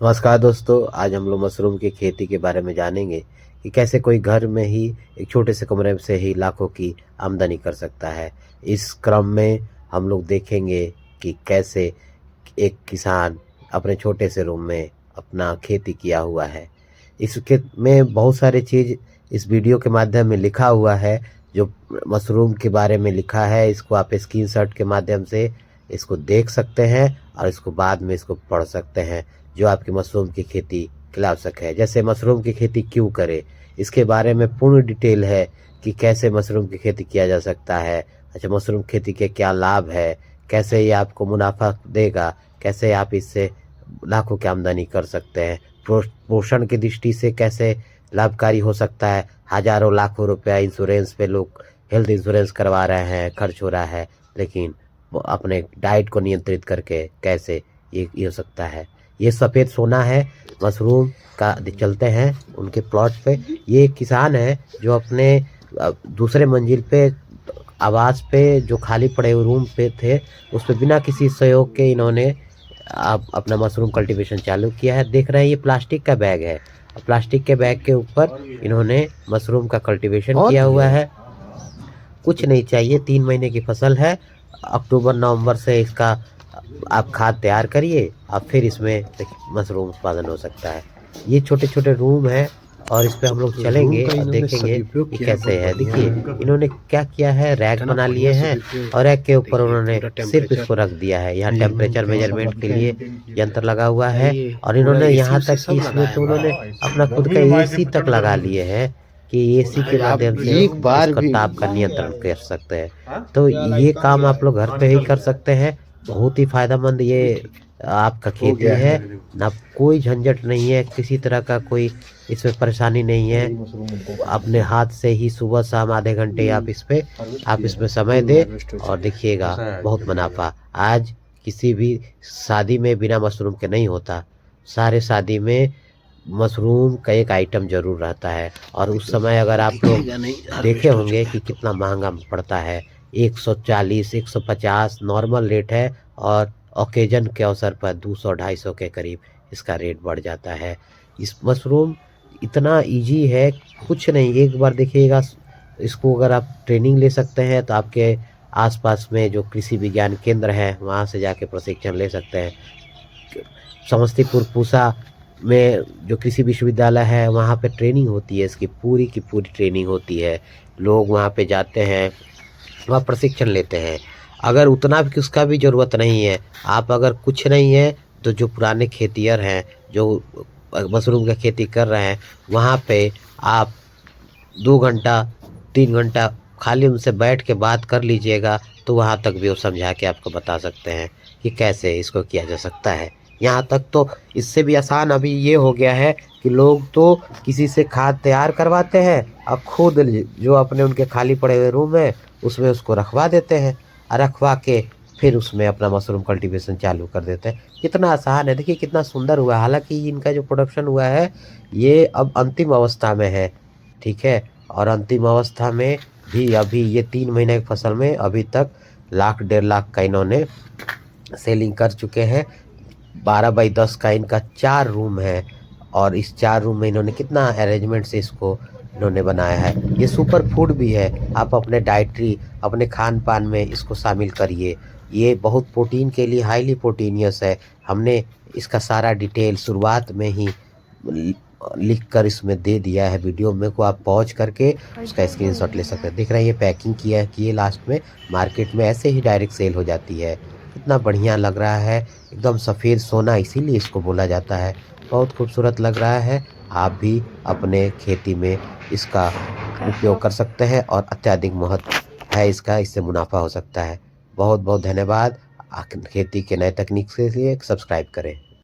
नमस्कार दोस्तों, आज हम लोग मशरूम की खेती के बारे में जानेंगे कि कैसे कोई घर में ही एक छोटे से कमरे से ही लाखों की आमदनी कर सकता है। इस क्रम में हम लोग देखेंगे कि कैसे एक किसान अपने छोटे से रूम में अपना खेती किया हुआ है। इसके में बहुत सारी चीज़ इस वीडियो के माध्यम में लिखा हुआ है, जो मशरूम के बारे में लिखा है। इसको आप स्क्रीनशॉट के माध्यम से इसको देख सकते हैं और इसको बाद में इसको पढ़ सकते हैं, जो आपकी मशरूम की खेती के लिए आवश्यक है। जैसे मशरूम की खेती क्यों करें, इसके बारे में पूर्ण डिटेल है कि कैसे मशरूम की खेती किया जा सकता है। अच्छा, मशरूम खेती के क्या लाभ है, कैसे ये आपको मुनाफा देगा, कैसे आप इससे लाखों की आमदनी कर सकते हैं, पोषण की दृष्टि से कैसे लाभकारी हो सकता है। हज़ारों लाखों रुपया इंश्योरेंस पे लोग हेल्थ इंश्योरेंस करवा रहे हैं, खर्च हो रहा है, लेकिन वो अपने डाइट को नियंत्रित करके कैसे ये हो सकता है। ये सफ़ेद सोना है मशरूम का। चलते हैं उनके प्लॉट पे। ये एक किसान है जो अपने दूसरे मंजिल पे आवास पे जो खाली पड़े हुए रूम पे थे, उस पे बिना किसी सहयोग के इन्होंने आप अपना मशरूम कल्टीवेशन चालू किया है। देख रहे हैं ये प्लास्टिक का बैग है, प्लास्टिक के बैग के ऊपर इन्होंने मशरूम का कल्टीवेशन किया हुआ है। कुछ नहीं चाहिए, 3 महीने की फसल है। अक्टूबर नवंबर से इसका आप खाद तैयार करिए, आप फिर इसमें मशरूम उत्पादन हो सकता है। ये छोटे छोटे रूम है और इस पे हम लोग चलेंगे और देखेंगे कि कैसे है। देखिए इन्होंने क्या किया है, रैक बना लिए हैं और रैक के ऊपर उन्होंने सिर्फ इसको रख दिया है। यहाँ टेम्परेचर मेजरमेंट के लिए यंत्र लगा हुआ है और इन्होंने यहाँ तक कि इसमें तो उन्होंने अपना खुद का एसी तक लगा लिए हैं कि एसी के माध्यम से एक बार उसका भी ताप का नियंत्रण कर सकते हैं। तो ये काम आप लोग घर पे ही कर सकते हैं। बहुत ही फायदेमंद ये आपका खेती है। ना कोई झंझट नहीं है, किसी तरह का कोई इसमें परेशानी नहीं है। अपने हाथ से ही सुबह शाम आधे घंटे आप इसमें समय दें और देखिएगा बहुत मुनाफा। आज किसी भी शादी में बिना मशरूम के नहीं होता। सारे शादी में मशरूम का एक आइटम ज़रूर रहता है और उस समय अगर आप लोग देखे होंगे कि कितना महंगा पड़ता है। 140 150 नॉर्मल रेट है और ओकेजन के अवसर पर 200-250 के करीब इसका रेट बढ़ जाता है। इस मशरूम इतना इजी है, कुछ नहीं, एक बार देखिएगा। इसको अगर आप ट्रेनिंग ले सकते हैं तो आपके आसपास में जो कृषि विज्ञान केंद्र है वहाँ से जाके प्रशिक्षण ले सकते हैं। समस्तीपुर पूसा में जो कृषि विश्वविद्यालय है वहाँ पे ट्रेनिंग होती है, इसकी पूरी की पूरी ट्रेनिंग होती है। लोग वहाँ पे जाते हैं, वहाँ प्रशिक्षण लेते हैं। अगर उतना भी उसका भी ज़रूरत नहीं है, आप अगर कुछ नहीं है तो जो पुराने खेतिहर हैं जो मशरूम की खेती कर रहे हैं, वहाँ पे आप 2 घंटा 3 घंटा खाली उनसे बैठ के बात कर लीजिएगा, तो वहाँ तक भी वो समझा के आपको बता सकते हैं कि कैसे इसको किया जा सकता है। यहाँ तक तो इससे भी आसान अभी ये हो गया है कि लोग तो किसी से खाद तैयार करवाते हैं और खुद जो अपने उनके खाली पड़े हुए रूम है उसमें उसको रखवा देते हैं और रखवा के फिर उसमें अपना मशरूम कल्टीवेशन चालू कर देते हैं। कितना आसान है, देखिए कितना सुंदर हुआ है। हालांकि इनका जो प्रोडक्शन हुआ है ये अब अंतिम अवस्था में है, ठीक है। और अंतिम अवस्था में भी अभी ये 3 महीने की फसल में अभी तक लाख 1.5 लाख का इन्होंने सेलिंग कर चुके हैं। 12 बाई 10 का इनका 4 रूम है और इस 4 रूम में इन्होंने कितना अरेंजमेंट से इसको इन्होंने बनाया है। ये सुपर फूड भी है, आप अपने डाइटरी अपने खान पान में इसको शामिल करिए। ये बहुत प्रोटीन के लिए हाईली प्रोटीनियस है। हमने इसका सारा डिटेल शुरुआत में ही लिख कर इसमें दे दिया है वीडियो में, को आप पॉज करके उसका स्क्रीनशॉट ले सकते हैं। दिख रहा है ये पैकिंग किया है कि ये लास्ट में मार्केट में ऐसे ही डायरेक्ट सेल हो जाती है। कितना बढ़िया लग रहा है, एकदम सफ़ेद सोना इसीलिए इसको बोला जाता है। बहुत खूबसूरत लग रहा है। आप भी अपने खेती में इसका उपयोग कर सकते हैं और अत्यधिक महत्व है इसका, इससे मुनाफा हो सकता है। बहुत बहुत धन्यवाद। खेती के नए तकनीक के लिए सब्सक्राइब करें।